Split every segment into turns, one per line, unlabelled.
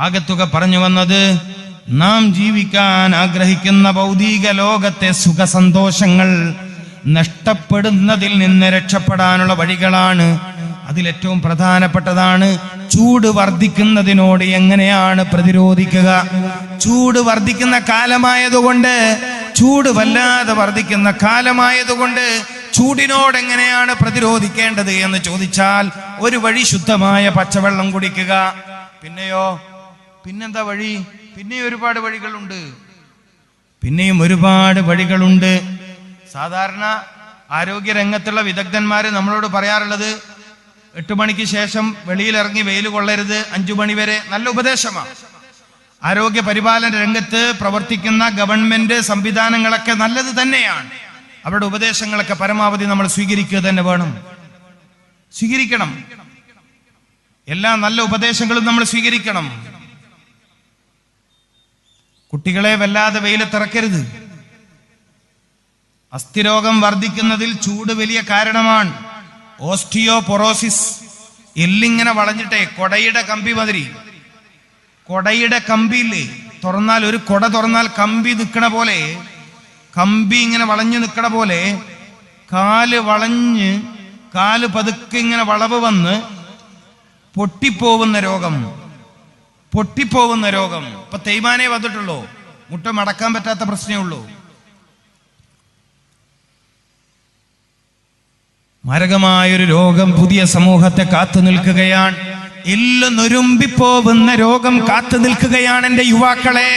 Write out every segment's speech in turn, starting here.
ആകത്തുക പറഞ്ഞു വന്നത്, നാം ജീവിക്കാൻ ആഗ്രഹിക്കുന്ന ഭൗതിക ലോകത്തെ സുഖസന്തോഷങ്ങൾ നഷ്ടപ്പെടുന്നതിൽ നിന്ന് രക്ഷപ്പെടാനുള്ള വഴികളാണ്. അതിലേറ്റവും പ്രധാനപ്പെട്ടതാണ് ചൂട് വർദ്ധിക്കുന്നതിനോട് എങ്ങനെയാണ് പ്രതിരോധിക്കുക. ചൂട് വർദ്ധിക്കുന്ന കാലമായതുകൊണ്ട്, ചൂട് വല്ലാതെ വർദ്ധിക്കുന്ന കാലമായതുകൊണ്ട് ചൂടിനോട് എങ്ങനെയാണ് പ്രതിരോധിക്കേണ്ടത് എന്ന് ചോദിച്ചാൽ, ഒരു വഴി ശുദ്ധമായ പച്ചവെള്ളം കുടിക്കുക. പിന്നെന്താ വഴി? പിന്നെയും ഒരുപാട് വഴികളുണ്ട്. സാധാരണ ആരോഗ്യ രംഗത്തുള്ള വിദഗ്ധന്മാര് നമ്മളോട് പറയാറുള്ളത്, 8 മണിക്ക് ശേഷം വെളിയിലിറങ്ങി വെയിൽ കൊള്ളരുത്, 5 മണി വരെ. നല്ല ഉപദേശമാണ്. ആരോഗ്യ പരിപാലന രംഗത്ത് പ്രവർത്തിക്കുന്ന ഗവൺമെന്റ് സംവിധാനങ്ങളൊക്കെ നല്ലത് തന്നെയാണ്. അവരുടെ ഉപദേശങ്ങളൊക്കെ പരമാവധി നമ്മൾ സ്വീകരിക്കുക തന്നെ വേണം, സ്വീകരിക്കണം. എല്ലാ നല്ല ഉപദേശങ്ങളും നമ്മൾ സ്വീകരിക്കണം. കുട്ടികളെ വല്ലാതെ വെയിലത്തിറക്കരുത്. അസ്ഥിരോഗം വർദ്ധിക്കുന്നതിൽ ചൂട് വലിയ കാരണമാണ്. ഓസ്റ്റിയോപൊറോസിസ്, എല്ലിങ്ങനെ വളഞ്ഞിട്ടേ കൊടയുടെ കമ്പി മാതിരി, കൊടയുടെ കമ്പിയില്ലേ തുറന്നാൽ, ഒരു കൊട തുറന്നാൽ കമ്പി നിൽക്കണ പോലെ, കമ്പി ഇങ്ങനെ വളഞ്ഞു നിൽക്കണ പോലെ കാല് വളഞ്ഞ്, കാല് പതുക്കെ ഇങ്ങനെ വളവ് വന്ന് പൊട്ടിപ്പോവുന്ന രോഗം. ഇപ്പൊ തേയ്മാനേ വന്നിട്ടുള്ളൂ, മുട്ട മടക്കാൻ പറ്റാത്ത പ്രശ്നമേ ഉള്ളൂ. മാരകമായൊരു രോഗം പുതിയ സമൂഹത്തെ കാത്തു നിൽക്കുകയാണ്. എല്ലാം നൊരുമ്പിപ്പോവുന്ന രോഗം കാത്തു നിൽക്കുകയാണ് എൻ്റെ യുവാക്കളെ.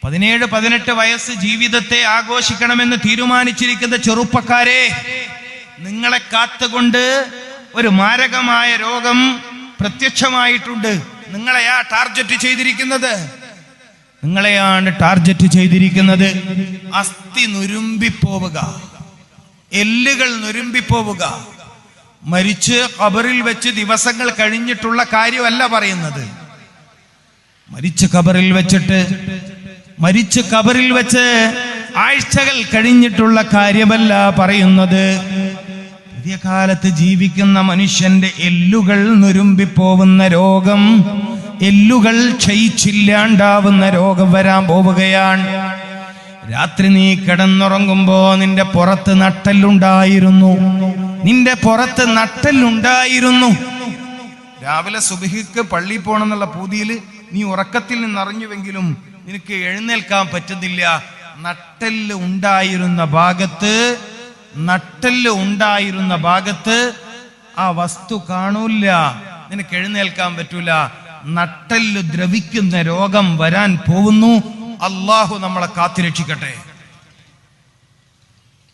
17-18 വയസ്സ് ജീവിതത്തെ ആഘോഷിക്കണമെന്ന് തീരുമാനിച്ചിരിക്കുന്ന ചെറുപ്പക്കാരെ, നിങ്ങളെ കാത്തുകൊണ്ട് ഒരു മാരകമായ രോഗം പ്രത്യക്ഷമായിട്ടുണ്ട്. നിങ്ങളെയാണ് ടാർഗറ്റ് ചെയ്തിരിക്കുന്നത്. അസ്ഥി നുരുമ്പിപ്പോവുക, എല്ലുകൾ നുരുമ്പിപ്പോവുക. മരിച്ച് ഖബറിൽ വെച്ച് ദിവസങ്ങൾ കഴിഞ്ഞിട്ടുള്ള കാര്യമല്ല പറയുന്നത്. മരിച്ച് ഖബറിൽ വെച്ച് ആഴ്ചകൾ കഴിഞ്ഞിട്ടുള്ള കാര്യമല്ല പറയുന്നത്. പുതിയ കാലത്ത് ജീവിക്കുന്ന മനുഷ്യന്റെ എല്ലുകൾ നുരുമ്പിപ്പോവുന്ന രോഗം, എല്ലുകൾ ക്ഷയിച്ചില്ലാണ്ടാവുന്ന രോഗം വരാൻ പോവുകയാണ്. രാത്രി നീ കിടന്നുറങ്ങുമ്പോ നിന്റെ പുറത്ത് നട്ടെല്ലുണ്ടായിരുന്നു. രാവിലെ സുബ്ഹിക്ക് പള്ളി പോണെന്നുള്ള പൂതിയിൽ നീ ഉറക്കത്തിൽ നിന്നറിഞ്ഞുവെങ്കിലും നിനക്ക് എഴുന്നേൽക്കാൻ പറ്റുന്നില്ല. നട്ടെല്ല് ഉണ്ടായിരുന്ന ഭാഗത്ത് ആ വസ്തു കാണൂല, നിനക്ക് എഴുന്നേൽക്കാൻ പറ്റൂല. നട്ടെല്ല് ദ്രവിക്കുന്ന രോഗം വരാൻ പോകുന്നു. അള്ളാഹു നമ്മളെ കാത്തുരക്ഷിക്കട്ടെ.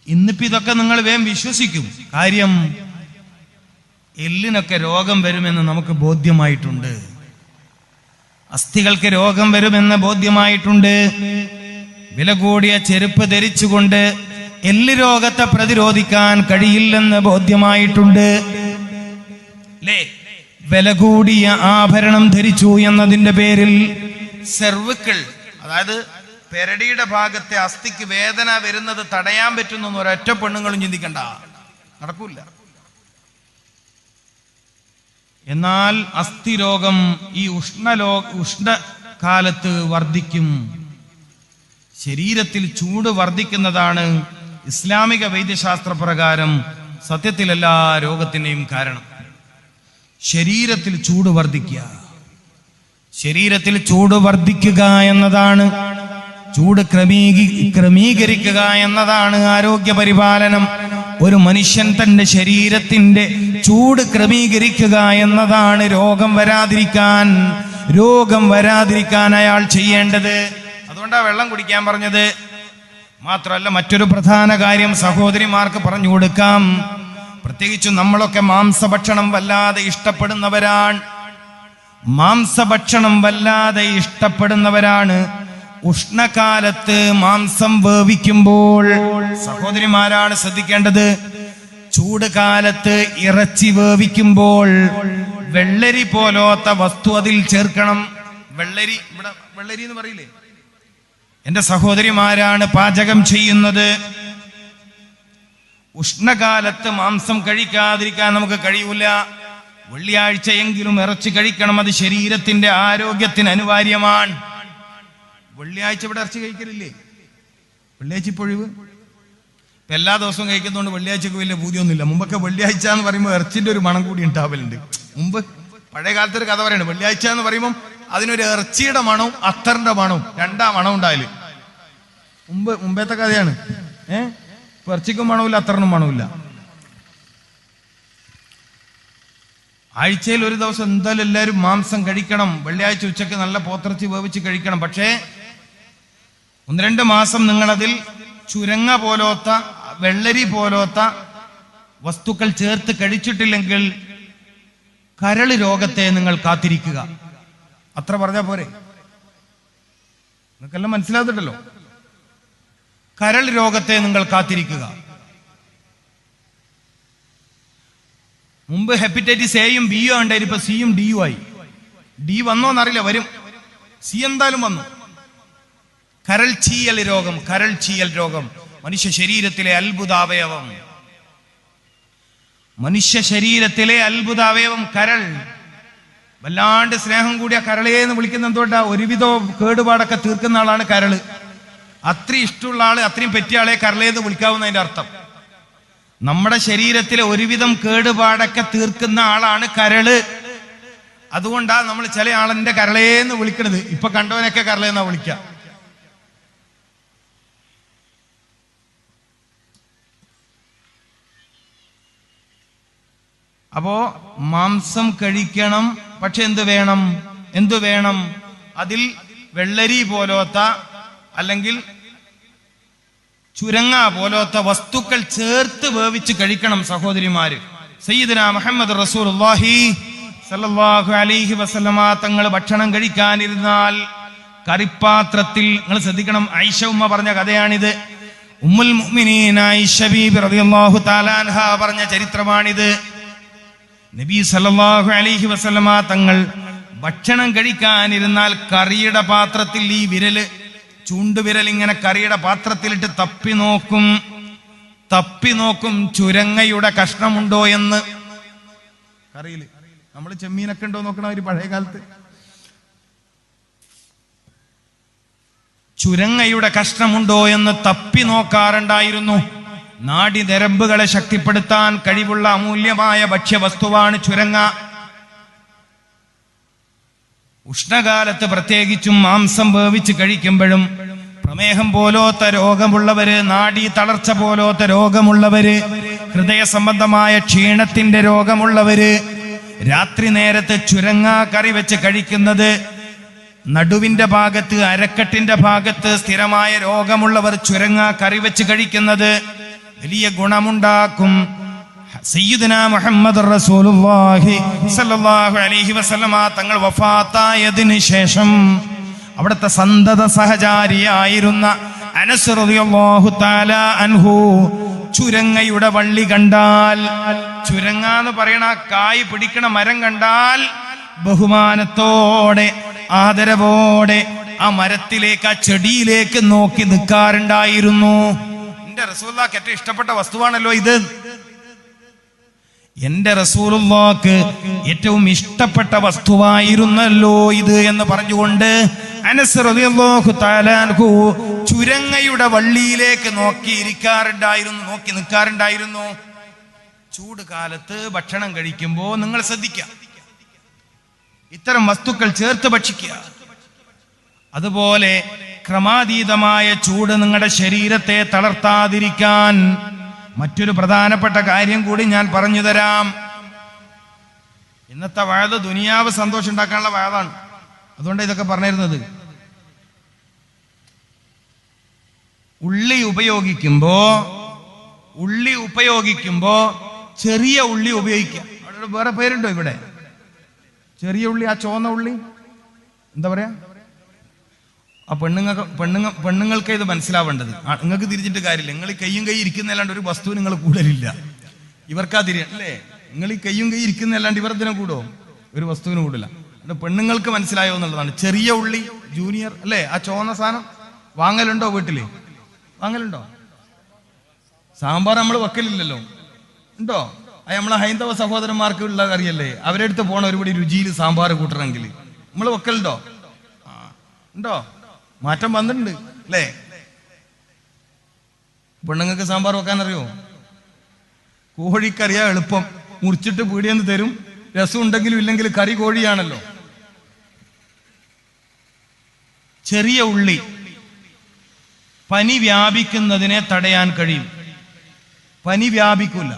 ഇന്നിപ്പോ ഇതൊക്കെ നിങ്ങൾ വേഗം വിശ്വസിക്കും. കാര്യം എല്ലിനൊക്കെ രോഗം വരുമെന്ന് നമുക്ക് ബോധ്യമായിട്ടുണ്ട്, അസ്ഥികൾക്ക് രോഗം വരുമെന്ന് ബോധ്യമായിട്ടുണ്ട്. വില കൂടിയ ചെരുപ്പ് ധരിച്ചുകൊണ്ട് എല്ല് രോഗത്തെ പ്രതിരോധിക്കാൻ കഴിയില്ലെന്ന് ബോധ്യമായിട്ടുണ്ട്. വില കൂടിയ ആഭരണം ധരിച്ചു എന്നതിന്റെ പേരിൽ സെർവിക്കിൾ, അതായത് പെരടിയുടെ ഭാഗത്തെ അസ്ഥിക്ക് വേദന വരുന്നത് തടയാൻ പറ്റുന്ന ഒരൊറ്റ പെണ്ണുങ്ങളും ചിന്തിക്കണ്ട, നടക്കൂല. എന്നാൽ അസ്ഥി രോഗം ഈ ഉഷ്ണകാലത്ത് വർദ്ധിക്കും. ശരീരത്തിൽ ചൂട് വർദ്ധിക്കുന്നതാണ് ഇസ്ലാമിക വൈദ്യശാസ്ത്ര പ്രകാരം സത്യത്തിൽ എല്ലാ രോഗത്തിന്റെയും കാരണം. ശരീരത്തിൽ ചൂട് വർദ്ധിക്കുക എന്നതാണ്, ചൂട് ക്രമീകരിക്കുക എന്നതാണ് ആരോഗ്യ പരിപാലനം. ഒരു മനുഷ്യൻ തന്റെ ശരീരത്തിന്റെ ചൂട് ക്രമീകരിക്കുക എന്നതാണ് രോഗം വരാതിരിക്കാൻ അയാൾ ചെയ്യേണ്ടത്. അതുകൊണ്ടാണ് വെള്ളം കുടിക്കാൻ പറഞ്ഞത്. മാത്രമല്ല, മറ്റൊരു പ്രധാന കാര്യം സഹോദരിമാർക്ക് പറഞ്ഞു കൊടുക്കാം. പ്രത്യേകിച്ചും നമ്മളൊക്കെ മാംസഭക്ഷണം വല്ലാതെ ഇഷ്ടപ്പെടുന്നവരാണ്. ഉഷ്ണകാലത്ത് മാംസം വേവിക്കുമ്പോൾ സഹോദരിമാരാണ് ശ്രദ്ധിക്കേണ്ടത്. ചൂട് കാലത്ത് ഇറച്ചി വേവിക്കുമ്പോൾ വെള്ളരി പോലത്തെ വസ്തു അതിൽ ചേർക്കണം. വെള്ളരി, ഇവിടെ വെള്ളരി എന്ന് പറയില്ലേ? എന്റെ സഹോദരിമാരാണ് പാചകം ചെയ്യുന്നത്. ഉഷ്ണകാലത്ത് മാംസം കഴിക്കാതിരിക്കാൻ നമുക്ക് കഴിയൂല. വെള്ളിയാഴ്ചയെങ്കിലും ഇറച്ചി കഴിക്കണം, അത് ശരീരത്തിന്റെ ആരോഗ്യത്തിന് അനിവാര്യമാണ്. വെള്ളിയാഴ്ച ഇവിടെ ഇറച്ചി കഴിക്കലില്ലേ? വെള്ളിയാഴ്ച ഇപ്പൊഴിവ്. ഇപ്പൊ എല്ലാ ദിവസവും കഴിക്കുന്നതുകൊണ്ട് വെള്ളിയാഴ്ചക്ക് വലിയ പൂതിയൊന്നുമില്ല. മുമ്പൊക്കെ വെള്ളിയാഴ്ച എന്ന് പറയുമ്പോൾ ഇറച്ചിന്റെ ഒരു മണം കൂടി ഉണ്ടാവലുണ്ട്. മുമ്പ് പഴയ കാലത്തൊരു കഥ പറയുന്നത്, വെള്ളിയാഴ്ച എന്ന് പറയുമ്പോൾ അതിനൊരു ഇറച്ചിയുടെ മണവും അത്തറിന്റെ മണവും രണ്ടാ മണം ഉണ്ടായാല്. മുമ്പത്തെ കഥയാണ്. ഇപ്പൊ ഇറച്ചിക്കും മണമില്ല, അത്തറിനും മണമില്ല. ആഴ്ചയിൽ ഒരു ദിവസം എന്തായാലും എല്ലാവരും മാംസം കഴിക്കണം. വെള്ളിയാഴ്ച ഉച്ചക്ക് നല്ല പോത്തിറച്ചി വേവിച്ച് കഴിക്കണം. പക്ഷേ 1-2 മാസം നിങ്ങളതിൽ ചുരങ്ങ പോലോത്ത വെള്ളരി പോലോത്ത വസ്തുക്കൾ ചേർത്ത് കഴിച്ചിട്ടില്ലെങ്കിൽ കരള് രോഗത്തെ നിങ്ങൾ കാത്തിരിക്കുക. അത്ര പറഞ്ഞാ പോരെ? നിങ്ങൾക്കെല്ലാം മനസ്സിലാകുന്നുണ്ടല്ലോ. കരൾ രോഗത്തെ നിങ്ങൾ കാത്തിരിക്കുക. മുമ്പ് ഹെപ്പറ്റൈറ്റിസ് എയും ബിയും ഉണ്ടായിരുന്നു, ഇപ്പൊ സിയും ഡിയും ആയി. ഡി വന്നോന്നറിയില്ല, വരും. സി എന്തായാലും വന്നു. കരൾ ചീയൽ രോഗം മനുഷ്യ ശരീരത്തിലെ അത്ഭുതാവയവം. കരൾ. വല്ലാണ്ട് സ്നേഹം കൂടിയ കരളേന്ന് വിളിക്കുന്ന എന്തുകൊണ്ടാ? ഒരുവിധം കേടുപാടൊക്കെ തീർക്കുന്ന ആളാണ് കരള്. അത്രയും ഇഷ്ടമുള്ള ആള്, അത്രയും പറ്റിയ ആളെ കരളേന്ന് വിളിക്കാവുന്നതിന്റെ അർത്ഥം. നമ്മുടെ ശരീരത്തിലെ ഒരുവിധം കേടുപാടൊക്കെ തീർക്കുന്ന ആളാണ് കരള്. അതുകൊണ്ടാ നമ്മൾ ചില ആളെന്റെ കരളേന്ന് വിളിക്കണത്. ഇപ്പൊ കണ്ടവനൊക്കെ കരളേന്നാ വിളിക്ക. അപ്പോ മാംസം കഴിക്കണം. പക്ഷെ എന്തു വേണം? അതിൽ വെള്ളരി പോലോത്ത അല്ലെങ്കിൽ ചുരങ്ങ പോലോത്ത വസ്തുക്കൾ ചേർത്ത് വേവിച്ച് കഴിക്കണം സഹോദരിമാര്. സയ്യിദുനാ മുഹമ്മദ് റസൂലുള്ളാഹി സല്ലല്ലാഹു അലൈഹി വസല്ലമ തങ്ങൾ ഭക്ഷണം കഴിക്കാനിരുന്നാൽ കറിപ്പാത്രത്തിൽ, നിങ്ങൾ ശ്രദ്ധിക്കണം, ആയിഷ ഉമ്മ പറഞ്ഞ കഥയാണിത്. ഉമ്മുൽ മുഅ്മിനീൻ ആയിഷ ബീബി റളിയല്ലാഹു തആല അൻഹ പറഞ്ഞ ചരിത്രമാണിത്. നബി സല്ലല്ലാഹു അലൈഹി വസല്ലമ തങ്ങൾ ഭക്ഷണം കഴിക്കാനിരുന്നാൽ കറിയുടെ പാത്രത്തിൽ ഈ ചൂണ്ടുവിരൽ ഇങ്ങനെ കറിയുടെ പാത്രത്തിലിട്ട് തപ്പി നോക്കും ചുരങ്ങയുടെ കഷ്ണമുണ്ടോ എന്ന്. കറിയില് നമ്മൾ ചെമ്മീനൊക്കെ ഉണ്ടോ നോക്കണം. ഒരു പഴയ കാലത്ത് ചുരങ്ങയുടെ കഷ്ണമുണ്ടോ എന്ന് തപ്പി നോക്കാറുണ്ടായിരുന്നു. നാഡി നരമ്പുകളെ ശക്തിപ്പെടുത്താൻ കഴിവുള്ള അമൂല്യമായ ഭക്ഷ്യവസ്തുവാണ് ചുരങ്ങ. ഉഷ്ണകാലത്ത് പ്രത്യേകിച്ചും മാംസം വേവിച്ച് കഴിക്കുമ്പോഴും പ്രമേഹം പോലോത്ത രോഗമുള്ളവര്, നാഡീ തളർച്ച പോലോത്ത രോഗമുള്ളവര്, ഹൃദയ സംബന്ധമായ ക്ഷീണത്തിന്റെ രോഗമുള്ളവര് രാത്രി നേരത്ത് ചുരങ്ങ കറി വെച്ച് കഴിക്കുന്നത്, നടുവിന്റെ ഭാഗത്ത്, അരക്കെട്ടിന്റെ ഭാഗത്ത് സ്ഥിരമായ രോഗമുള്ളവർ ചുരങ്ങ കറി വെച്ച് കഴിക്കുന്നത് വലിയ ഗുണമുണ്ടാക്കും. സയ്യിദുനാ മുഹമ്മദ് റസൂലുള്ളാഹി സ്വല്ലല്ലാഹു അലൈഹി വസല്ലമ തങ്ങൾ വഫാത്തായതിനു ശേഷം അവിടുത്തെ സന്തത സഹചാരിയായിരുന്ന അനസ് റളിയല്ലാഹു തആല അൻഹു ചുരങ്ങയുടെ വള്ളി കണ്ടാൽ, ചുരങ്ങ എന്ന് പറയണ കായ് പിടിക്കണ മരം കണ്ടാൽ ബഹുമാനത്തോടെ ആദരവോടെ ആ മരത്തിലേക്ക്, ആ ചെടിയിലേക്ക് നോക്കി നിൽക്കാറുണ്ടായിരുന്നു. എന്റെ റസൂലുള്ളാഹിക്ക് ഏറ്റവും ഇഷ്ടപ്പെട്ട വസ്തുവാണല്ലോ ഇത്. എന്റെ റസൂലുള്ളാഹിക്ക് ഏറ്റവും ഇഷ്ടപ്പെട്ട വസ്തുവായിരുന്നല്ലോ ഇത് എന്ന് പറഞ്ഞുകൊണ്ട് അനസ് റളിയല്ലാഹു തആല അൻഹു ചുരങ്ങയുടെ വള്ളിയിലേക്ക് നോക്കി നിൽക്കാറുണ്ടായിരുന്നു. ചൂട് കാലത്ത് ഭക്ഷണം കഴിക്കുമ്പോൾ നിങ്ങൾ ശ്രദ്ധിക്കുക, ഇത്തരം വസ്തുക്കൾ ചേർത്ത് ഭക്ഷിക്കുക. അതുപോലെ ക്രമാതീതമായ ചൂട് നിങ്ങളുടെ ശരീരത്തെ തളർത്താതിരിക്കാൻ മറ്റൊരു പ്രധാനപ്പെട്ട കാര്യം കൂടി ഞാൻ പറഞ്ഞു തരാം. ഇന്നത്തെ വയത് ദുനിയാവ് സന്തോഷം ഉണ്ടാക്കാനുള്ള വയതാണ്. അതുകൊണ്ട് ഇതൊക്കെ പറഞ്ഞിരുന്നത്. ഉള്ളി ഉപയോഗിക്കുമ്പോ ചെറിയ ഉള്ളി ഉപയോഗിക്കുക. അവിടെ വേറെ പേരുണ്ടോ ഇവിടെ? ചെറിയ ഉള്ളി, ആ ചുവന്ന ഉള്ളി എന്താ പറയാ? ആ പെണ്ണുങ്ങൾക്ക് ഇത് മനസ്സിലാവേണ്ടത്. നിങ്ങൾക്ക് തിരിച്ചിട്ട് കാര്യമില്ല. നിങ്ങൾ ഈ കൈയും കൈ ഇരിക്കുന്നല്ലാണ്ട് ഒരു വസ്തു നിങ്ങൾ കൂടലില്ല. ഇവർക്കാ അല്ലേ? നിങ്ങൾ ഈ കൈയും കൈ ഇരിക്കുന്നല്ലാണ്ട് ഇവരതിനെ കൂടോ? ഒരു വസ്തുവിന് കൂടില്ല. പെണ്ണുങ്ങൾക്ക് മനസ്സിലായോ എന്നുള്ളതാണ്. ചെറിയ ഉള്ളി, ജൂനിയർ അല്ലേ? ആ ചുവന്ന സാധനം വാങ്ങലുണ്ടോ? വീട്ടില് വാങ്ങലുണ്ടോ? സാമ്പാർ നമ്മൾ വെക്കലില്ലല്ലോ. ഉണ്ടോ? അത് നമ്മളെ ഹൈന്ദവ സഹോദരന്മാർക്ക് ഉള്ള കറിയല്ലേ. അവരെടുത്ത് പോണ ഒരുപടി രുചിയിൽ സാമ്പാർ കൂട്ടണമെങ്കിൽ നമ്മൾ വെക്കലുണ്ടോ? ഉണ്ടോ? മാറ്റം വന്നിട്ടുണ്ട് അല്ലേ? പെണ്ണുങ്ങൾക്ക് സാമ്പാർ വെക്കാൻ അറിയോ? കോഴിക്കറിയാ എളുപ്പം. മുറിച്ചിട്ട് പീടിയെന്ന് തരും. രസം ഉണ്ടെങ്കിലും ഇല്ലെങ്കിലും കറി കോഴിയാണല്ലോ. ചെറിയ ഉള്ളി പനി വ്യാപിക്കുന്നതിനെ തടയാൻ കഴിയും. പനി വ്യാപിക്കില്ല.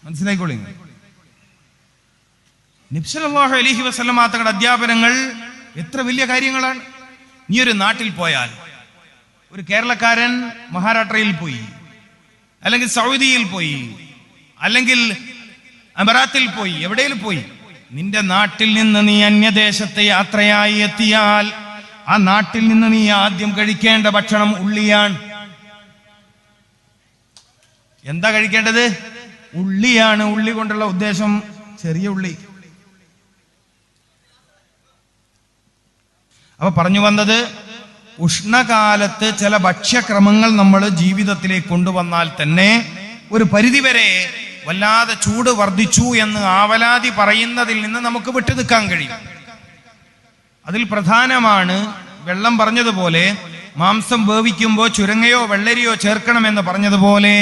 മനസ്സിലായിക്കോളി. നബി സല്ലല്ലാഹു അലൈഹി വസല്ലം തങ്ങളുടെ അധ്യാപനങ്ങൾ എത്ര വലിയ കാര്യങ്ങളാണ്. നീ ഒരു നാട്ടിൽ പോയാൽ, ഒരു കേരളക്കാരൻ മഹാരാഷ്ട്രയിൽ പോയി, അല്ലെങ്കിൽ സൗദിയിൽ പോയി, അല്ലെങ്കിൽ അമറാത്തിൽ പോയി, എവിടെയും പോയി, നിന്റെ നാട്ടിൽ നിന്ന് നീ അന്യദേശത്തെ യാത്രയായി എത്തിയാൽ ആ നാട്ടിൽ നിന്ന് നീ ആദ്യം കഴിക്കേണ്ട ഭക്ഷണം ഉള്ളിയാണ്. എന്താ കഴിക്കേണ്ടത്? ഉള്ളിയാണ്. ഉള്ളി കൊണ്ടുള്ള ഉദ്ദേശം ചെറിയ ഉള്ളി. അപ്പൊ പറഞ്ഞു വന്നത്, ഉഷ്ണകാലത്ത് ചില ഭക്ഷ്യക്രമങ്ങൾ നമ്മൾ ജീവിതത്തിലേക്ക് കൊണ്ടുവന്നാൽ തന്നെ ഒരു പരിധിവരെ വല്ലാതെ ചൂട് വർദ്ധിച്ചു എന്ന് ആവലാതി പറയുന്നതിൽ നിന്ന് നമുക്ക് വിട്ടു നിൽക്കാൻ കഴിയും. അതിൽ പ്രധാനമാണ് വെള്ളം പറഞ്ഞതുപോലെ, മാംസം വേവിക്കുമ്പോൾ ചുരങ്ങയോ വെള്ളരിയോ ചേർക്കണമെന്ന് പറഞ്ഞതുപോലെ,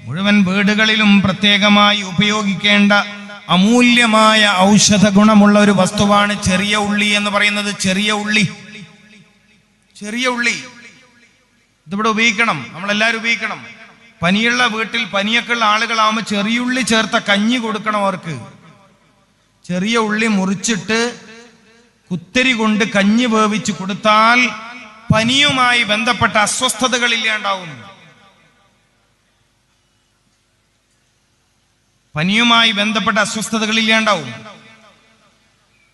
മുഴുവൻ വീടുകളിലും പ്രത്യേകമായി ഉപയോഗിക്കേണ്ട അമൂല്യമായ ഔഷധ ഗുണമുള്ള ഒരു വസ്തുവാണ് ചെറിയ ഉള്ളി എന്ന് പറയുന്നത്. ചെറിയ ഉള്ളി ഇതിവിടെ ഉപയോഗിക്കണം, നമ്മളെല്ലാവരും ഉപയോഗിക്കണം. പനിയുള്ള വീട്ടിൽ, പനിയൊക്കെ ഉള്ള ആളുകളാവുമ്പോൾ ചെറിയുള്ളി ചേർത്ത കഞ്ഞി കൊടുക്കണം അവർക്ക്. ചെറിയ ഉള്ളി മുറിച്ചിട്ട് കുത്തരി കൊണ്ട് കഞ്ഞി വേവിച്ച് കൊടുത്താൽ പനിയുമായി ബന്ധപ്പെട്ട അസ്വസ്ഥതകൾ ഇല്ലാണ്ടാവും.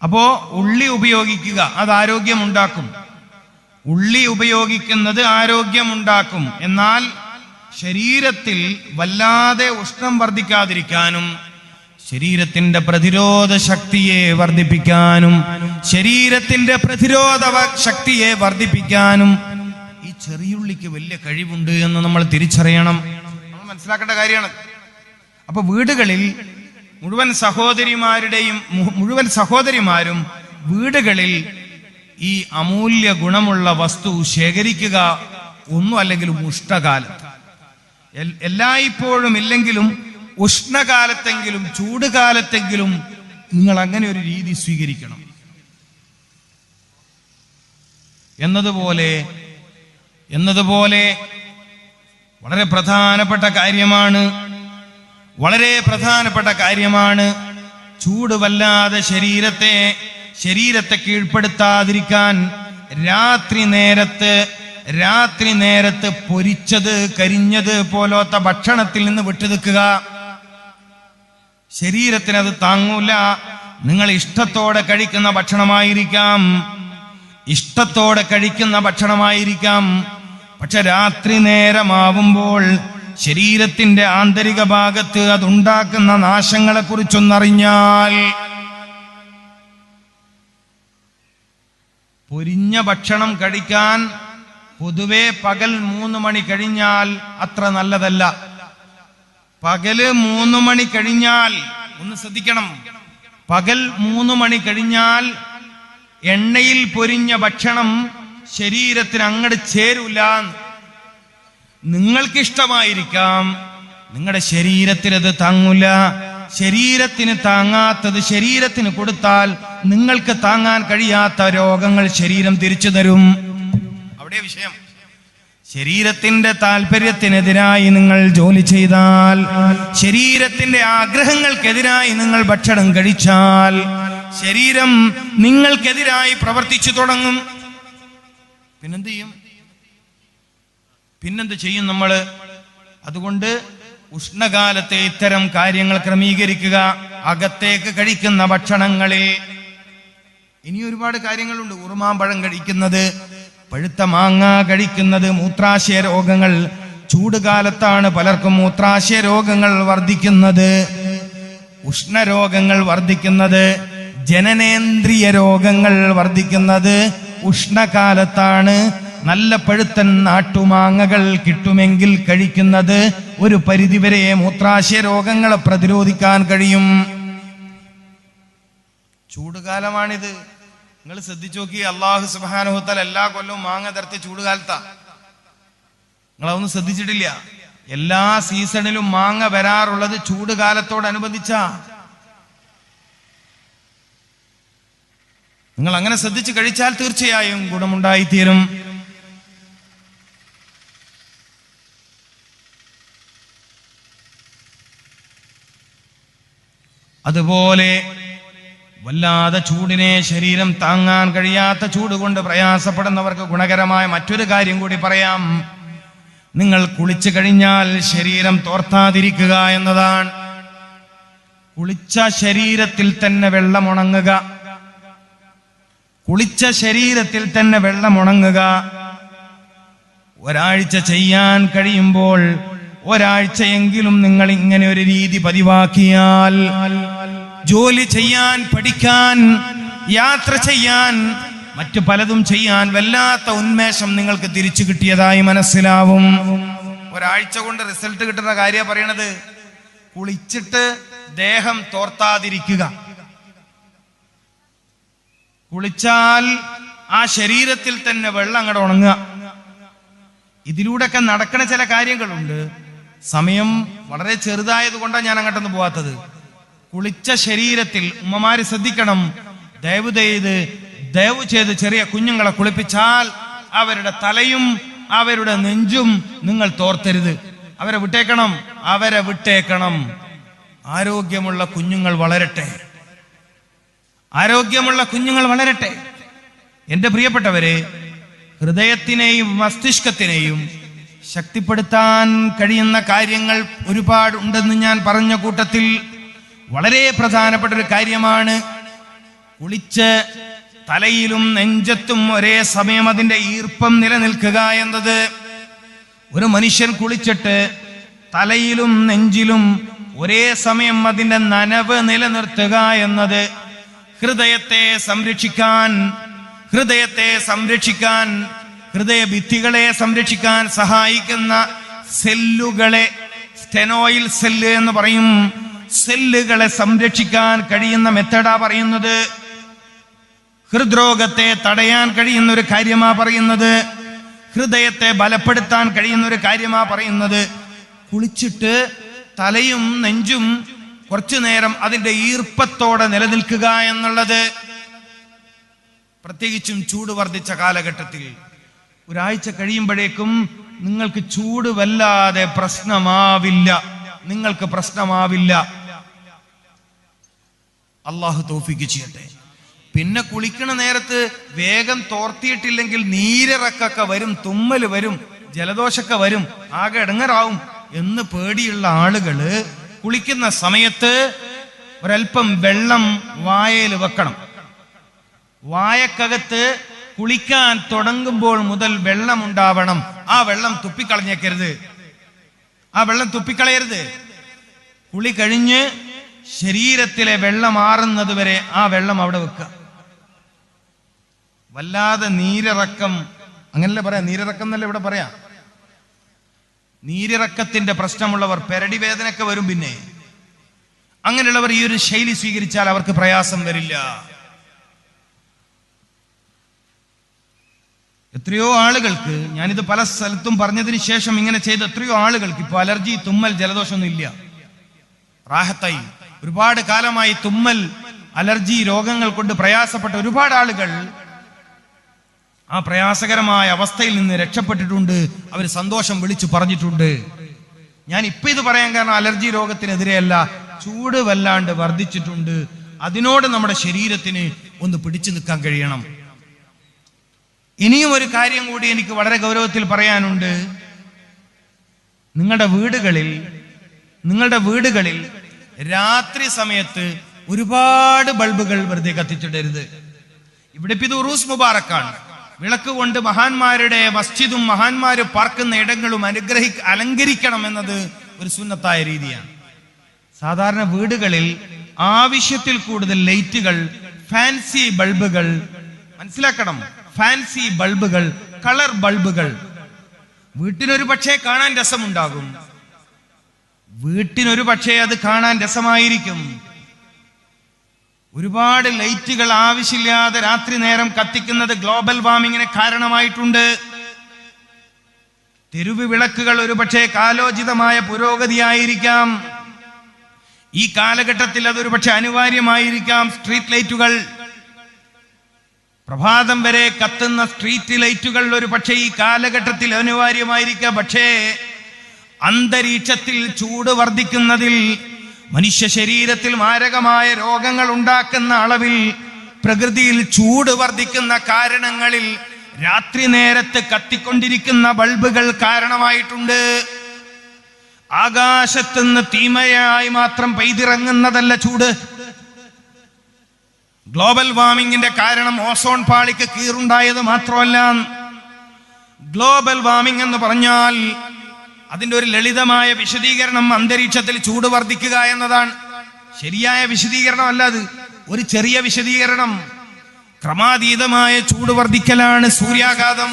അപ്പോ ഉള്ളി ഉപയോഗിക്കുക, അത് ആരോഗ്യമുണ്ടാക്കും. ഉള്ളി ഉപയോഗിക്കുന്നത് ആരോഗ്യമുണ്ടാക്കും. എന്നാൽ ശരീരത്തിൽ വല്ലാതെ ഉഷ്ണം വർദ്ധിക്കാതിരിക്കാനും, ശരീരത്തിന്റെ പ്രതിരോധ ശക്തിയെ വർദ്ധിപ്പിക്കാനും ഈ ചെറിയുള്ളിക്ക് വലിയ കഴിവുണ്ട് എന്ന് നമ്മൾ തിരിച്ചറിയണം. നമ്മൾ മനസ്സിലാക്കേണ്ട കാര്യമാണ്. അപ്പൊ വീടുകളിൽ മുഴുവൻ സഹോദരിമാരും വീടുകളിൽ ഈ അമൂല്യ ഗുണമുള്ള വസ്തു ശേഖരിക്കുക. ഒന്നും അല്ലെങ്കിലും ഉഷ്ണകാലത്ത്, എല്ലായ്പ്പോഴും ഇല്ലെങ്കിലും ഉഷ്ണകാലത്തെങ്കിലും ചൂടുകാലത്തെങ്കിലും നിങ്ങൾ അങ്ങനെ ഒരു രീതി സ്വീകരിക്കണം. എന്നതുപോലെ വളരെ പ്രധാനപ്പെട്ട കാര്യമാണ് ചൂട് വല്ലാതെ ശരീരത്തെ കീഴ്പ്പെടുത്താതിരിക്കാൻ രാത്രി നേരത്ത് പൊരിച്ചത്, കരിഞ്ഞത് പോലത്തെ ഭക്ഷണത്തിൽ നിന്ന് വിട്ടുനിൽക്കുക. ശരീരത്തിനത് താങ്ങൂല. നിങ്ങൾ ഇഷ്ടത്തോടെ കഴിക്കുന്ന ഭക്ഷണമായിരിക്കാം. പക്ഷെ രാത്രി നേരമാവുമ്പോൾ ശരീരത്തിന്റെ ആന്തരിക ഭാഗത്ത് അതുണ്ടാക്കുന്ന നാശങ്ങളെ കുറിച്ചൊന്നറിഞ്ഞാൽ, പൊരിഞ്ഞ ഭക്ഷണം കഴിക്കാൻ പൊതുവെ പകൽ 3 മണി കഴിഞ്ഞാൽ അത്ര നല്ലതല്ല. പകല് 3 മണി കഴിഞ്ഞാൽ ഒന്ന് ശ്രദ്ധിക്കണം. പകൽ 3 മണി കഴിഞ്ഞാൽ എണ്ണയിൽ പൊരിഞ്ഞ ഭക്ഷണം ശരീരത്തിന് അങ്ങോട്ട് ചേരൂല. നിങ്ങൾക്കിഷ്ടമായിരിക്കാം, നിങ്ങളുടെ ശരീരത്തിനത് താങ്ങൂല. ശരീരത്തിന് താങ്ങാത്തത് ശരീരത്തിന് കൊടുത്താൽ നിങ്ങൾക്ക് താങ്ങാൻ കഴിയാത്ത രോഗങ്ങൾ ശരീരം തിരിച്ചു തരും. അവിടെ വിഷയം. ശരീരത്തിന്റെ താല്പര്യത്തിനെതിരായി നിങ്ങൾ ജോലി ചെയ്താൽ, ശരീരത്തിന്റെ ആഗ്രഹങ്ങൾക്കെതിരായി നിങ്ങൾ ഭക്ഷണം കഴിച്ചാൽ, ശരീരം നിങ്ങൾക്കെതിരായി പ്രവർത്തിച്ചു തുടങ്ങും. പിന്നെന്ത് ചെയ്യും നമ്മൾ? അതുകൊണ്ട് ഉഷ്ണകാലത്തെ ഇത്തരം കാര്യങ്ങൾ ക്രമീകരിക്കുക. അകത്തേക്ക് കഴിക്കുന്ന ഭക്ഷണങ്ങളിൽ ഇനി ഒരുപാട് കാര്യങ്ങളുണ്ട്. ഉറുമാമ്പഴം കഴിക്കുന്നത്, പഴുത്ത മാങ്ങ കഴിക്കുന്നത്, മൂത്രാശയ രോഗങ്ങൾ. ചൂടുകാലത്താണ് പലർക്കും മൂത്രാശയ രോഗങ്ങൾ വർദ്ധിക്കുന്നത്, ഉഷ്ണരോഗങ്ങൾ വർദ്ധിക്കുന്നത്, ജനനേന്ദ്രിയ രോഗങ്ങൾ വർദ്ധിക്കുന്നത് ഉഷ്ണകാലത്താണ്. നല്ല പഴുത്തൻ നാട്ടുമാങ്ങകൾ കിട്ടുമെങ്കിൽ കഴിക്കുന്നത് ഒരു പരിധിവരെ മൂത്രാശയ രോഗങ്ങളെ പ്രതിരോധിക്കാൻ കഴിയും. ചൂടുകാലമാണിത്. നിങ്ങൾ ശ്രദ്ധിച്ചു നോക്കി, അല്ലാഹു സുബ്ഹാനഹു വ തആല എല്ലാ കൊല്ലവും മാങ്ങ തരത്തെ ചൂടുകാലത്താ. നിങ്ങളതൊന്നും ശ്രദ്ധിച്ചിട്ടില്ല? എല്ലാ സീസണിലും മാങ്ങ വരാറുള്ളത് ചൂടുകാലത്തോടനുബന്ധിച്ചാ. നിങ്ങൾ അങ്ങനെ ശ്രദ്ധിച്ച് കഴിച്ചാൽ തീർച്ചയായും ഗുണമുണ്ടായിത്തീരും. അതുപോലെ വല്ലാതെ ചൂടിനെ ശരീരം താങ്ങാൻ കഴിയാത്ത ചൂട് കൊണ്ട് പ്രയാസപ്പെടുന്നവർക്ക് ഗുണകരമായ മറ്റൊരു കാര്യം കൂടി പറയാം. നിങ്ങൾ കുളിച്ചു കഴിഞ്ഞാൽ ശരീരം തോർത്താതിരിക്കുക എന്നതാണ്. കുളിച്ച ശരീരത്തിൽ തന്നെ വെള്ളമുണങ്ങുക, കുളിച്ച ശരീരത്തിൽ തന്നെ വെള്ളമുണങ്ങുക. ഒരാഴ്ച ചെയ്യാൻ കഴിയുമ്പോൾ ഒരാഴ്ചയെങ്കിലും നിങ്ങൾ ഇങ്ങനെ ഒരു രീതി പതിവാക്കിയാൽ ജോലി ചെയ്യാൻ, പഠിക്കാൻ, യാത്ര ചെയ്യാൻ, മറ്റു പലതും ചെയ്യാൻ വല്ലാത്ത ഉന്മേഷം നിങ്ങൾക്ക് തിരിച്ചു കിട്ടിയതായി മനസ്സിലാവും. ഒരാഴ്ച കൊണ്ട് റിസൾട്ട് കിട്ടുന്ന കാര്യം പറയണത്. കുളിച്ചിട്ട് ദേഹം തോർത്താതിരിക്കുക. കുളിച്ചാൽ ആ ശരീരത്തിൽ തന്നെ വെള്ളം അങ്ങോട്ട് ഉണങ്ങുക. ഇതിലൂടെയൊക്കെ നടക്കുന്ന ചില കാര്യങ്ങളുണ്ട്. സമയം വളരെ ചെറുതായത് കൊണ്ടാണ് ഞാൻ അങ്ങോട്ടൊന്നും പോവാത്തത്. കുളിച്ച ശരീരത്തിൽ ഉമ്മമാര് ശ്രദ്ധിക്കണം, ദയവ് ചെയ്ത് ചെറിയ കുഞ്ഞുങ്ങളെ കുളിപ്പിച്ചാൽ അവരുടെ തലയും അവരുടെ നെഞ്ചും നിങ്ങൾ തോർത്തരുത്. അവരെ വിട്ടേക്കണം. ആരോഗ്യമുള്ള കുഞ്ഞുങ്ങൾ വളരട്ടെ, ആരോഗ്യമുള്ള കുഞ്ഞുങ്ങൾ വളരട്ടെ. എന്റെ പ്രിയപ്പെട്ടവരെ, ഹൃദയത്തിനെയും മസ്തിഷ്കത്തിനെയും ശക്തിപ്പെടുത്താൻ കഴിയുന്ന കാര്യങ്ങൾ ഒരുപാടുണ്ടെന്ന് ഞാൻ പറഞ്ഞ കൂട്ടത്തിൽ വളരെ പ്രധാനപ്പെട്ട ഒരു കാര്യമാണ് കുളിച്ച് തലയിലും നെഞ്ചത്തും ഒരേ സമയം അതിന്റെ ഈർപ്പം നിലനിൽക്കുക എന്നത്. ഒരു മനുഷ്യൻ കുളിച്ചിട്ട് തലയിലും നെഞ്ചിലും ഒരേ സമയം അതിന്റെ നനവ് നിലനിർത്തുക എന്നത് ഹൃദയത്തെ സംരക്ഷിക്കാൻ, ഹൃദയഭിത്തികളെ സംരക്ഷിക്കാൻ സഹായിക്കുന്ന സെല്ലുകളെ, സ്റ്റെനോയിൽ സെല്ല് എന്ന് പറയും, സെല്ലുകളെ സംരക്ഷിക്കാൻ കഴിയുന്ന മെത്തഡാ പറയുന്നത്. ഹൃദ്രോഗത്തെ തടയാൻ കഴിയുന്ന ഒരു കാര്യമാ പറയുന്നത്. ഹൃദയത്തെ ബലപ്പെടുത്താൻ കഴിയുന്ന ഒരു കാര്യമാ പറയുന്നത്. കുളിച്ചിട്ട് തലയും നെഞ്ചും കുറച്ചു നേരം അതിന്റെ ഈർപ്പത്തോടെ നിലനിൽക്കുക എന്നുള്ളത്, പ്രത്യേകിച്ചും ചൂട് വർദ്ധിച്ച കാലഘട്ടത്തിൽ ഒരാഴ്ച കഴിയുമ്പോഴേക്കും നിങ്ങൾക്ക് ചൂട് വല്ലാതെ പ്രശ്നമാവില്ല. അള്ളാഹു തൗഫീഖ് ചെയ്യട്ടെ. പിന്നെ കുളിക്കണ നേരത്ത് വേഗം തോർത്തിയിട്ടില്ലെങ്കിൽ നീരിറക്കൊക്കെ വരും, തുമ്മൽ വരും, ജലദോഷമൊക്കെ വരും, ആകെ ഇടങ്ങറാവും എന്ന് പേടിയുള്ള ആളുകള് കുളിക്കുന്ന സമയത്ത് ഒരൽപ്പം വെള്ളം വായയിൽ വെക്കണം. വായക്കകത്ത് കുളിക്കാൻ തുടങ്ങുമ്പോൾ മുതൽ വെള്ളം ഉണ്ടാവണം. ആ വെള്ളം തുപ്പിക്കളയരുത്. കുളി കഴിഞ്ഞ് ശരീരത്തിലെ വെള്ളം മാറുന്നത് വരെ ആ വെള്ളം അവിടെ വെക്കുക. വല്ലാതെ നീരിറക്കം, അങ്ങനല്ലേ പറയാ, നീരിറക്കം എന്നല്ലേ ഇവിടെ പറയാ. നീരിറക്കത്തിന്റെ പ്രശ്നമുള്ളവർ, പെരടി വേദനയൊക്കെ വരും. പിന്നെ അങ്ങനെയുള്ളവർ ഈ ഒരു ശൈലി സ്വീകരിച്ചാൽ അവർക്ക് പ്രയാസം വരില്ല. എത്രയോ ആളുകൾക്ക്, ഞാനിത് പല സ്ഥലത്തും പറഞ്ഞതിന് ശേഷം ഇങ്ങനെ ചെയ്ത എത്രയോ ആളുകൾക്ക് ഇപ്പൊ അലർജി, തുമ്മൽ, ജലദോഷമൊന്നും ഇല്ല, റാഹത്തായി. ഒരുപാട് കാലമായി തുമ്മൽ, അലർജി രോഗങ്ങൾ കൊണ്ട് പ്രയാസപ്പെട്ട ഒരുപാട് ആളുകൾ ആ പ്രയാസകരമായ അവസ്ഥയിൽ നിന്ന് രക്ഷപ്പെട്ടിട്ടുണ്ട്. അവർ സന്തോഷം വിളിച്ചു പറഞ്ഞിട്ടുണ്ട്. ഞാൻ ഇപ്പൊ ഇത് പറയാൻ കാരണം അലർജി രോഗത്തിനെതിരെയല്ല, ചൂട് വല്ലാണ്ട് വർദ്ധിച്ചിട്ടുണ്ട്. അതിനോട് നമ്മുടെ ശരീരത്തിന് ഒന്ന് പിടിച്ചു നിൽക്കാൻ കഴിയണം. ഇനിയും ഒരു കാര്യം കൂടി എനിക്ക് വളരെ ഗൗരവത്തിൽ പറയാനുണ്ട്. നിങ്ങളുടെ വീടുകളിൽ രാത്രി സമയത്ത് ഒരുപാട് ബൾബുകൾ വെറുതെ കത്തിച്ചിടരുത്. ഇവിടെ ഇപ്പൊ ഇത് ഉറൂസ് മുബാറക്കാണ്. വിളക്ക് കൊണ്ട് മഹാന്മാരുടെ മസ്ജിദും മഹാന്മാര് പാർക്കുന്ന ഇടങ്ങളും അലങ്കരിക്കണം എന്നത് ഒരു സുന്നത്തായ രീതിയാണ്. സാധാരണ വീടുകളിൽ ആവശ്യത്തിൽ കൂടുതൽ ലൈറ്റുകൾ, ഫാൻസി ബൾബുകൾ, മനസ്സിലാക്കണം, ഫാൻസി ബൾബുകൾ കളർ ബൾബുകൾ. വീട്ടിനൊരു പക്ഷേ കാണാൻ രസമുണ്ടാകും, വീട്ടിനൊരു പക്ഷേ അത് കാണാൻ രസമായിരിക്കും. ഒരുപാട് ലൈറ്റുകൾ ആവശ്യമില്ലാതെ രാത്രി നേരം കത്തിക്കുന്നത് ഗ്ലോബൽ വാർമിങ്ങിന് കാരണമായിട്ടുണ്ട്. തെരുവ് വിളക്കുകൾ ഒരു പക്ഷേ കാലോചിതമായ പുരോഗതിയായിരിക്കാം. ഈ കാലഘട്ടത്തിൽ അതൊരു പക്ഷെ അനിവാര്യമായിരിക്കാം. സ്ട്രീറ്റ് ലൈറ്റുകൾ, പ്രഭാതം വരെ കത്തുന്ന സ്ട്രീറ്റ് ലൈറ്റുകൾ ഒരു പക്ഷേ ഈ കാലഘട്ടത്തിൽ അനിവാര്യമായിരിക്കാം. പക്ഷേ അന്തരീക്ഷത്തിൽ ചൂട് വർദ്ധിക്കുന്നതിൽ, മനുഷ്യ ശരീരത്തിൽ മാരകമായ രോഗങ്ങൾ ഉണ്ടാക്കുന്ന അളവിൽ, പ്രകൃതിയിൽ ചൂട് വർദ്ധിക്കുന്ന കാരണങ്ങളിൽ രാത്രി നേരത്ത് കത്തിക്കൊണ്ടിരിക്കുന്ന ബൾബുകൾ കാരണമായിട്ടുണ്ട്. ആകാശത്തുനിന്ന് തീമയായി മാത്രം പെയ്തിറങ്ങുന്നതല്ല ചൂട്. ഗ്ലോബൽ വാർമിങ്ങിന്റെ കാരണം ഓസോൺ പാളിക്ക് കീറുണ്ടായത് മാത്രമല്ല. ഗ്ലോബൽ വാർമിംഗ് എന്ന് പറഞ്ഞാൽ അതിന്റെ ഒരു ലളിതമായ വിശദീകരണം അന്തരീക്ഷത്തിൽ ചൂട് വർദ്ധിക്കുക എന്നതാണ്. ശരിയായ വിശദീകരണം അല്ല അത്, ഒരു ചെറിയ വിശദീകരണം. ക്രമാതീതമായ ചൂട് വർദ്ധിക്കലാണ് സൂര്യാഘാതം.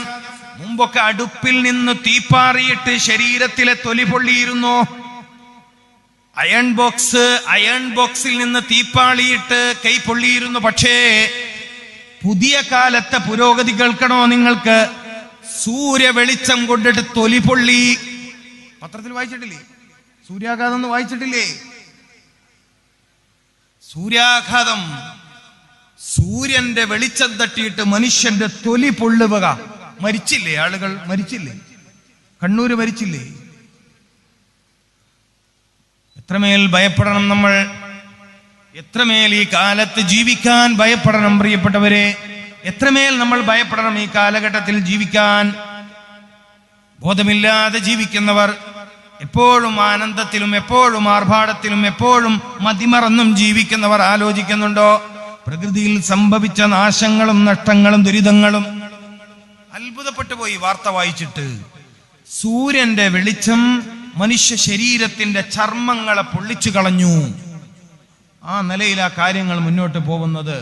മുമ്പൊക്കെ അടുപ്പിൽ നിന്ന് തീപ്പാറിയിട്ട് ശരീരത്തിലെ തൊലി പൊള്ളിയിരുന്നു. അയൺ ബോക്സിൽ നിന്ന് തീപ്പാളിയിട്ട് കൈ പൊള്ളിയിരുന്നു. പക്ഷേ പുതിയ കാലത്തെ പുരോഗതി കേൾക്കണോ നിങ്ങൾക്ക്? സൂര്യ വെളിച്ചം കൊണ്ടിട്ട് തൊലി പൊള്ളി. പത്രത്തിൽ വായിച്ചിട്ടില്ലേ? സൂര്യാഘാതം എന്ന് വായിച്ചിട്ടില്ലേ? സൂര്യാഘാതം, സൂര്യന്റെ വെളിച്ചം തട്ടിയിട്ട് മനുഷ്യന്റെ തൊലി പൊള്ളുക. മരിച്ചില്ലേ ആളുകൾ? മരിച്ചില്ലേ? കണ്ണൂര് മരിച്ചില്ലേ? എത്രമേൽ ഭയപ്പെടണം നമ്മൾ, എത്രമേൽ ഈ കാലത്ത് ജീവിക്കാൻ ഭയപ്പെടണം പ്രിയപ്പെട്ടവരെ. എത്രമേൽ നമ്മൾ ഭയപ്പെടണം ഈ കാലഘട്ടത്തിൽ ജീവിക്കാൻ. ബോധമില്ലാതെ ജീവിക്കുന്നവർ, എപ്പോഴും ആനന്ദത്തിലും എപ്പോഴും ആർഭാടത്തിലും എപ്പോഴും മതിമറന്നും ജീവിക്കുന്നവർ ആലോചിക്കുന്നുണ്ടോ പ്രകൃതിയിൽ സംഭവിച്ച നാശങ്ങളും നഷ്ടങ്ങളും ദുരിതങ്ങളും? അത്ഭുതപ്പെട്ടു പോയി വാർത്ത വായിച്ചിട്ട്. സൂര്യന്റെ വെളിച്ചം മനുഷ്യ ശരീരത്തിന്റെ ചർമ്മങ്ങളെ പൊള്ളിച്ചു കളഞ്ഞു. ആ നിലയിൽ ആ കാര്യങ്ങൾ മുന്നോട്ട് പോകുന്നത്.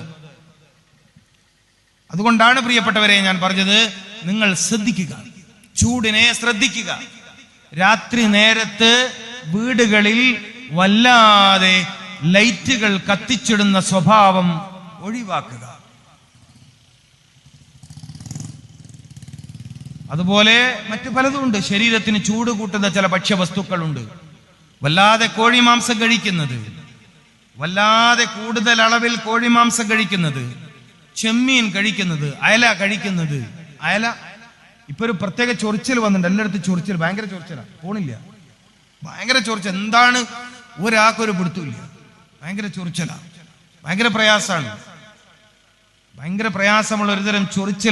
അതുകൊണ്ടാണ് പ്രിയപ്പെട്ടവരെ ഞാൻ പറഞ്ഞത്, നിങ്ങൾ ശ്രദ്ധിക്കുക, ചൂടിനെ ശ്രദ്ധിക്കുക. രാത്രി നേരത്ത് വീടുകളിൽ വല്ലാതെ ലൈറ്റുകൾ കത്തിച്ചിടുന്ന സ്വഭാവം ഒഴിവാക്കുക. അതുപോലെ മറ്റു പലതുമുണ്ട്. ശരീരത്തിന് ചൂട് കൂട്ടുന്ന ചില ഭക്ഷ്യവസ്തുക്കളുണ്ട്. വല്ലാതെ കോഴിമാംസം കഴിക്കുന്നത്, വല്ലാതെ കൂടുതൽ അളവിൽ കോഴിമാംസം കഴിക്കുന്നത്, ചെമ്മീൻ കഴിക്കുന്നത്, അയല കഴിക്കുന്നത്. അയല ഇപ്പൊ ഒരു പ്രത്യേക ചൊറിച്ചൽ വന്നിട്ടുണ്ട്. എല്ലായിടത്തും ചൊറിച്ചൽ, ഭയങ്കര ചൊറിച്ചലാണ്, പോണില്ല, ഭയങ്കര ചൊറിച്ചൽ. എന്താണ് ഒരാൾക്കൊരു പിടുത്തമില്ല, ഭയങ്കര ചൊറിച്ചലാണ്, ഭയങ്കര പ്രയാസമാണ്. ഭയങ്കര പ്രയാസമുള്ള ഒരുതരം ചൊറിച്ചൽ